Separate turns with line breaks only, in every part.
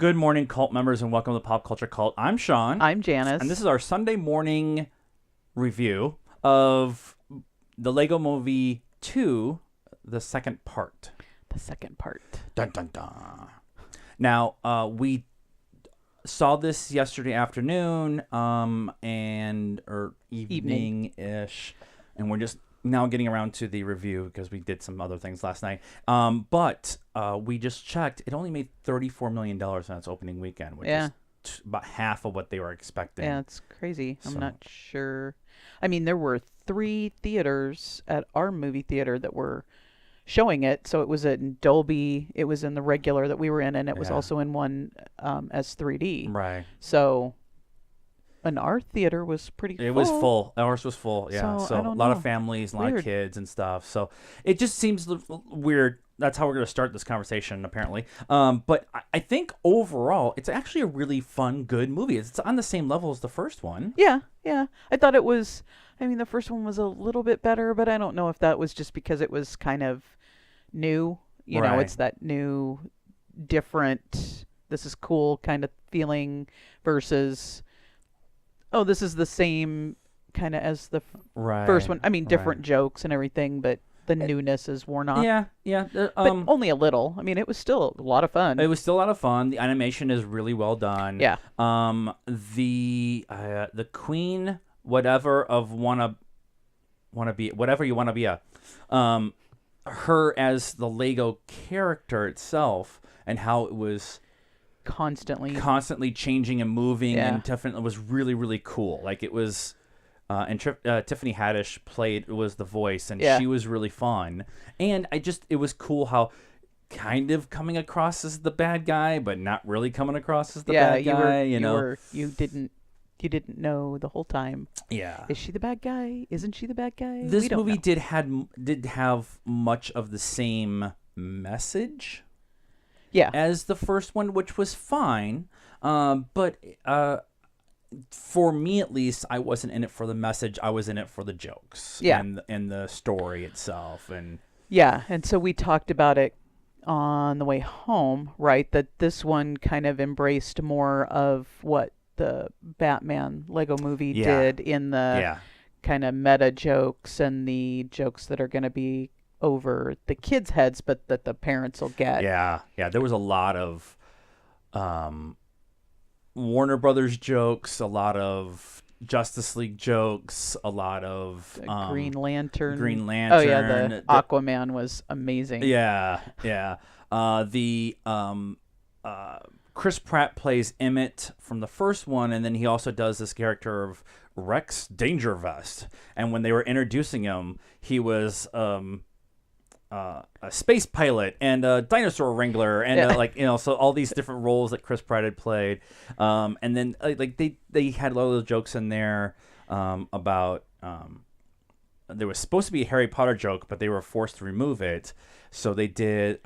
Good morning, cult members, and welcome to Pop Culture Cult. I'm Sean.
I'm Janice.
And this is our Sunday morning review of the Lego Movie 2, the second part.
The second part.
Dun, dun, dun. Now, we saw this yesterday afternoon or evening-ish, and we're just now getting around to the review because we did some other things last night. But we just checked. It only made $34 million on its opening weekend, which is about half of what they were expecting.
Yeah, it's crazy. I'm not sure. I mean, there were 3 theaters at our movie theater that were showing it. So it was in Dolby. It was in the regular that we were in, and it was also in one as 3D.
Right.
So... And our theater was pretty full.
It was full. Ours was full, yeah. So a lot of families, a lot of kids and stuff. So it just seems weird. That's how we're going to start this conversation, apparently. But I think overall, it's actually a really fun, good movie. It's on the same level as the first one.
Yeah. I thought it was... I mean, the first one was a little bit better, but I don't know if that was just because it was kind of new. You know, it's that new, different, this is cool kind of feeling versus... Oh, this is the same kind of as the first one. I mean, different jokes and everything, but the newness is worn off.
Yeah.
But only a little. I mean, it was still a lot of fun.
It was still a lot of fun. The animation is really well done.
Yeah.
The queen, whatever you wanna be her as the Lego character itself and how it was constantly changing and moving and definitely was really, really cool. Like it was and Tiffany Haddish was the voice, and she was really fun. And it was cool how kind of coming across as the bad guy but not really coming across as the bad guy. You
didn't know the whole time.
Yeah.
Is she the bad guy? Isn't she the bad guy?
This movie did have much of the same message as the first one, which was fine. But for me, at least, I wasn't in it for the message. I was in it for the jokes and the story itself. And
so we talked about it on the way home, right? That this one kind of embraced more of what the Batman Lego movie did in the kind of meta jokes and the jokes that are going to be over the kids' heads, but that the parents will get.
Yeah. There was a lot of Warner Brothers jokes, a lot of Justice League jokes, a lot of
Green Lantern.
Oh
yeah, the Aquaman was amazing.
Yeah. The Chris Pratt plays Emmett from the first one, and then he also does this character of Rex Dangervest. And when they were introducing him, he was a space pilot and a dinosaur wrangler and so all these different roles that Chris Pratt had played, and then they had a lot of those jokes in there about there was supposed to be a Harry Potter joke, but they were forced to remove it, so they did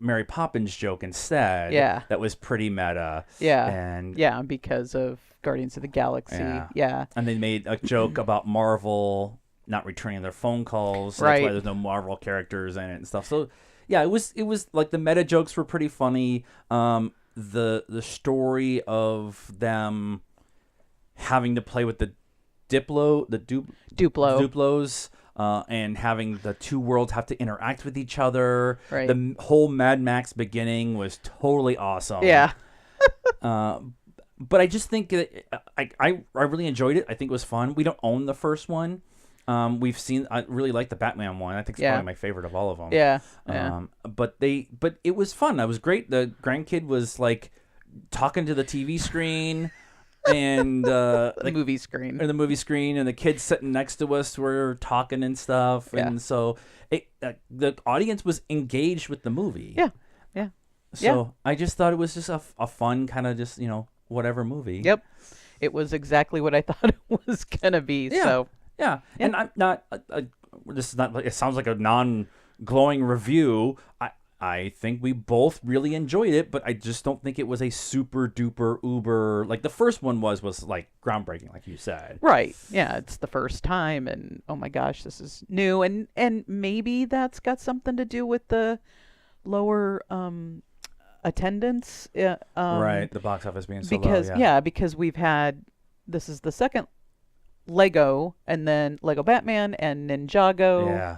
Mary Poppins joke instead. That was pretty meta.
And because of Guardians of the Galaxy.
And they made a joke about Marvel not returning their phone calls, so that's why there's no Marvel characters in it and stuff. So it was like the meta jokes were pretty funny. The story of them having to play with the Duplos, and having the two worlds have to interact with each other. The whole Mad Max beginning was totally awesome. But I just think I really enjoyed it. I think it was fun. We don't own the first one. I really like the Batman one. I think it's probably my favorite of all of them. But it was fun. It was great. The grandkid was like talking to the TV screen and
the movie screen.
And the kids sitting next to us were talking and stuff. And so the audience was engaged with the movie. So I just thought it was just a fun kind of just, whatever movie.
Yep. It was exactly what I thought it was going to be.
Yeah, and I'm not. This is not. It sounds like a non-glowing review. I think we both really enjoyed it, but I just don't think it was a super duper uber like the first one was like groundbreaking, like you said.
Right. Yeah, it's the first time, and oh my gosh, this is new, and maybe that's got something to do with the lower attendance.
Right, the box office being so low.
Because
Yeah.
because we've had, this is the second Lego, and then Lego Batman and Ninjago.
Yeah.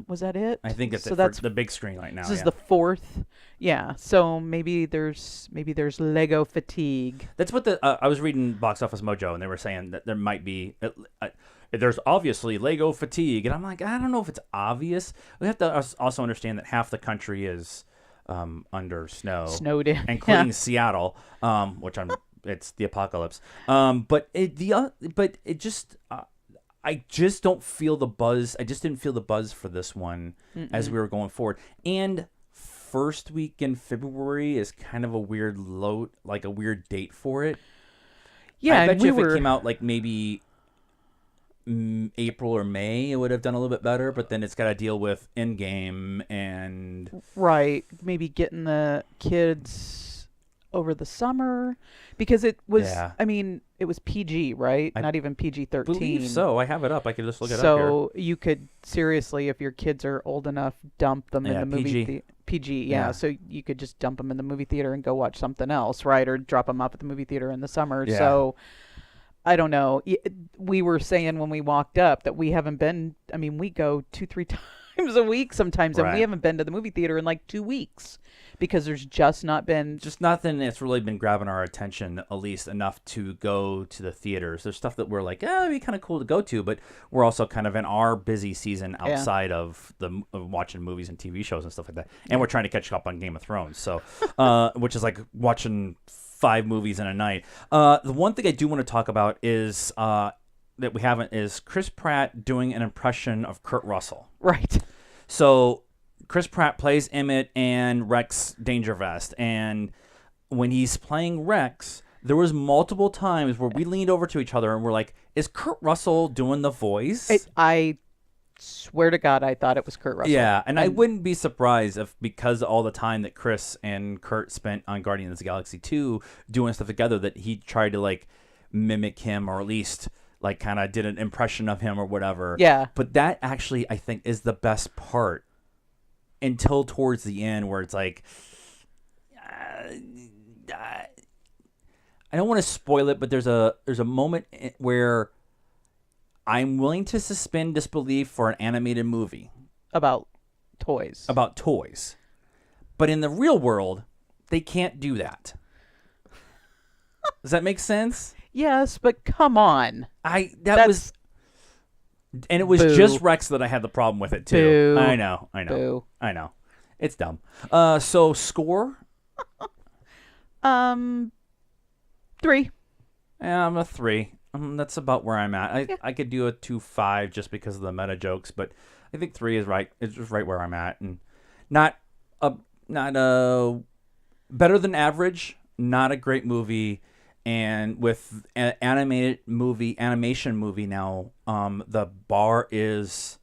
Was that it?
I think it's
so.
for
That's
the big screen right now.
this is
Yeah.
the fourth. Yeah. So maybe there's Lego fatigue.
That's what I was reading Box Office Mojo, and they were saying that there might be there's obviously Lego fatigue, and I'm like, I don't know if it's obvious. We have to also understand that half the country is under snow,
Snowed in.
including Seattle, which it's the apocalypse. But it just I just don't feel the buzz. I just didn't feel the buzz for this one as we were going forward. And first week in February is kind of a weird like a weird date for it.
Yeah,
I bet
and
you if
we
it
were
came out like maybe April or May, it would have done a little bit better. But then it's got to deal with Endgame and
right. Maybe getting the kids over the summer, because it was.
Yeah.
I mean, it was PG, right?
I
Not even PG-13.
believe so. I have it up. I could just look it up
So you could seriously, if your kids are old enough, dump them in
Yeah,
the movie.
PG.
PG,
Yeah.
So you could just dump them in the movie theater and go watch something else, right? Or drop them off at the movie theater in the summer.
Yeah.
So I don't know. We were saying when we walked up that we haven't been. I mean, we go 2-3 times a week sometimes, and
Right.
we haven't been to the movie theater in like 2 weeks because there's just not been.
just nothing that's really been grabbing our attention, at least enough to go to the theaters. There's stuff that we're like, it'd be kind of cool to go to, but we're also kind of in our busy season outside of watching movies and TV shows and stuff like that. And we're trying to catch up on Game of Thrones, so which is like watching 5 movies in a night. The one thing I do want to talk about is that we haven't is Chris Pratt doing an impression of Kurt Russell.
Right.
So Chris Pratt plays Emmett and Rex Dangervest, and when he's playing Rex, there was multiple times where we leaned over to each other and we're like, "Is Kurt Russell doing the voice?"
I swear to God, I thought it was Kurt Russell.
Yeah, and I wouldn't be surprised if, because of all the time that Chris and Kurt spent on Guardians of the Galaxy 2 doing stuff together, that he tried to like mimic him, or at least like kind of did an impression of him or whatever.
Yeah.
But that actually, I think, is the best part until towards the end, where it's like, I don't want to spoil it, but there's a moment where I'm willing to suspend disbelief for an animated movie
About toys.
but in the real world, they can't do that. Does that make sense?
Yes, but come on.
That was, and it was
Boo.
just Rex that I had the problem with it too.
Boo.
I know.
Boo.
I know. It's dumb. So score?
3.
Yeah, I'm a 3. That's about where I'm at. I could do a 2.5 just because of the meta jokes, but I think 3 is right. It's just right where I'm at, and not a better than average. Not a great movie, and with an animation movie now, the bar is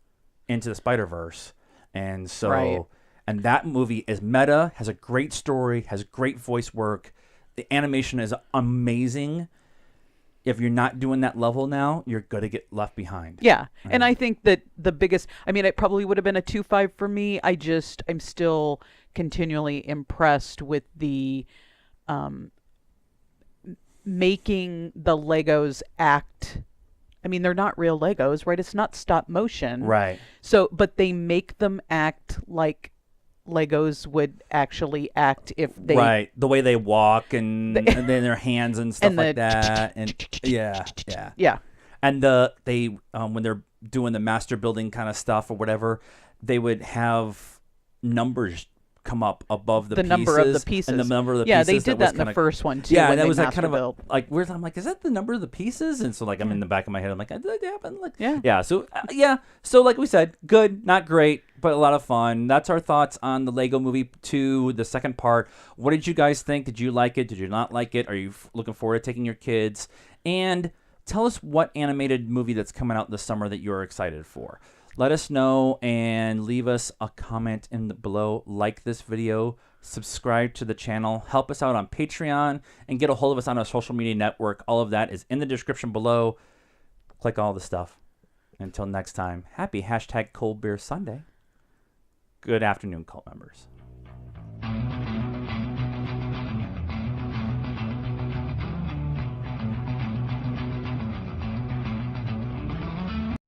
Into the Spider-Verse, and so
Right.
and that movie is meta, has a great story, has great voice work. The animation is amazing. If you're not doing that level now, you're going to get left behind.
Yeah. And I think that the biggest, I mean, it probably would have been a 2.5 for me. I'm still continually impressed with the making the Legos act. I mean, they're not real Legos, right? It's not stop motion.
Right.
So, but they make them act like Legos would actually act if they.
Right. The way they walk and then their hands and stuff
And
like
the
that. And yeah.
Yeah.
And they when they're doing the master building kind of stuff or whatever, they would have numbers come up above the pieces,
number of the pieces.
And the number of the
Yeah,
pieces.
they did that in the first one too.
Yeah,
when
that
they
was like
master
kind of
built.
like weird. I'm like, is that the number of the pieces? And so like I'm in the back of my head. I'm like, did that happen? Like,
Yeah.
So yeah. So like we said, good, not great, but a lot of fun. That's our thoughts on the Lego Movie 2, the second part. What did you guys think? Did you like it? Did you not like it? Are you looking forward to taking your kids? And tell us what animated movie that's coming out this summer that you're excited for. Let us know and leave us a comment below. Like this video, subscribe to the channel, help us out on Patreon, and get a hold of us on our social media network. All of that is in the description below. Click all the stuff. Until next time, happy #Cold Beer Sunday. Good afternoon, cult members.